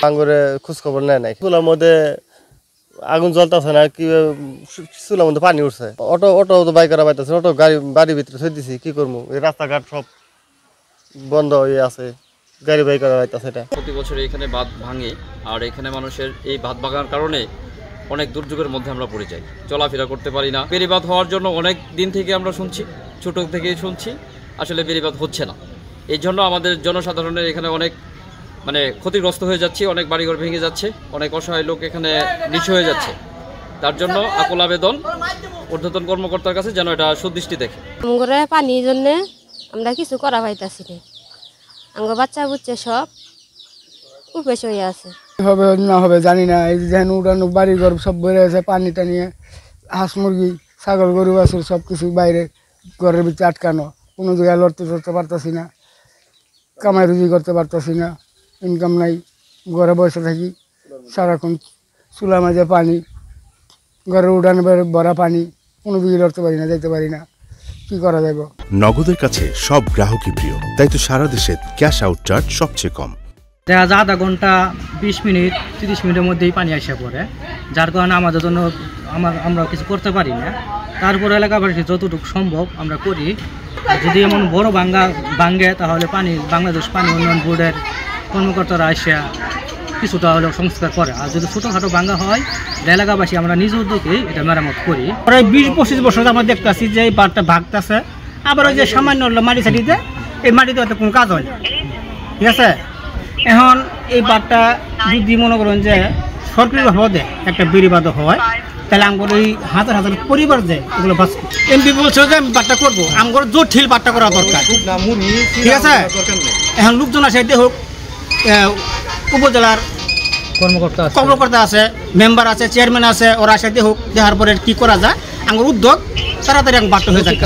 আঙ্গুরে খোঁজ খবর নেয় নাই। চুলার মধ্যে আগুন জ্বলতেছে না, কি চুলার মধ্যে পানি উঠছে। অটো তো বাইক করা পাইতেছে, অটো বাড়ির ভিতরে থই দিছি, কি করবো? এই রাস্তাঘাট সব বন্ধ হয়ে আছে, গাড়ি বাইক করা পাইতেছে। এটা প্রতি বছর এখানে বাঁধ ভাঙে, আর এখানে মানুষের এই বাঁধ ভাঙার কারণে অনেক দুর্যোগের মধ্যে আমরা পড়ে যাই, চলাফেরা করতে পারি না। বেড়িবাঁধ হওয়ার জন্য অনেক দিন থেকে আমরা শুনছি, ছোট থেকে শুনছি, আসলে বেড়িবাঁধ হচ্ছে না। এই জন্য আমাদের জনসাধারণের এখানে অনেক ক্ষতিগ্রস্ত হয়ে যাচ্ছে, অনেক বাড়িঘর ভেঙে যাচ্ছে, অনেক অসহায় লোক এখানে নিঃস্ব হয়ে যাচ্ছে। তার জন্য আকুল আবেদন ঊর্ধ্বতন কর্মকর্তার কাছে যেন এটা সুদৃষ্টি দেখে। পানির জন্য আমরা কিছু করা পাইতাছি না, আমার বাচ্চা বুচ্চা সব উপেশ হয়ে আছে। হবে না হবে জানি না, এই যেন উড়ানো বাড়িঘর সব বেড়ে আছে, পানিটা নিয়ে হাঁস মুরগি ছাগল গরু বাছুর সব কিছু বাইরে ঘরের ভিতরে আটকানো, কোনো জায়গায় লড়তে পারতাছি না, কামাই রুজি করতে পারতাছি না, ইনকাম নাই, ঘরে বসে থাকি সারাক্ষণ, চুলা মাঝে পানি, ঘরের উঠানে ভরা পানি, কোনো দিকে লড়তে পারি না, যেতে পারি না, কি করা যাবে? নগদের কাছে সব গ্রাহকই প্রিয়, তাই তো সারা দেশে ক্যাশ আউট চার্জ সবচেয়ে কম। দেখা যায় আধা ঘন্টা 20 মিনিট 30 মিনিটের মধ্যেই পানি আসে পড়ে, যার কারণে আমাদের জন্য আমরা কিছু করতে পারি না। তারপর এলাকাবাসী যতটুকু সম্ভব আমরা করি। যদি এমন বড় ভাঙ্গে তাহলে বাংলাদেশ পানি উন্নয়ন বোর্ডের কর্মকর্তারা এসে কিছুটা হলেও সংস্কার করে, আর যদি ছোটোখাটো ভাঙ্গা হয় এলাকাবাসী আমরা নিজ উদ্যোগেই এটা মেরামত করি। প্রায় 20-25 বছর আমরা দেখতেছি যে এই বাঁধটা ভাগতেছে, আবার ওই যে সামান্য মাটি ছাড়িতে এই মাটিতে হয়তো কোনো কাজ হয় না, ঠিক আছে। এখন এই বাঁধটা যদি মনে করেন যে সরকারিভাবে একটা বেড়িবাঁধ হয়, তাহলে আমার এই হাজার হাজার পরিবার যে এগুলো বাঁচ। এমপি বলছে যে আমি বাঁধটা করবো, আমার জটিল বাঁধটা করা দরকার, ঠিক আছে। এখন লোকজন আছে, হোক উপজেলার কর্মকর্তা আছে, মেম্বার আছে, চেয়ারম্যান আছে, ওরা সাথে হোক, দেওয়ার পরে কি করা যায় আমার উদ্যোগ তাড়াতাড়ি বাঁধটা হয়ে যায়।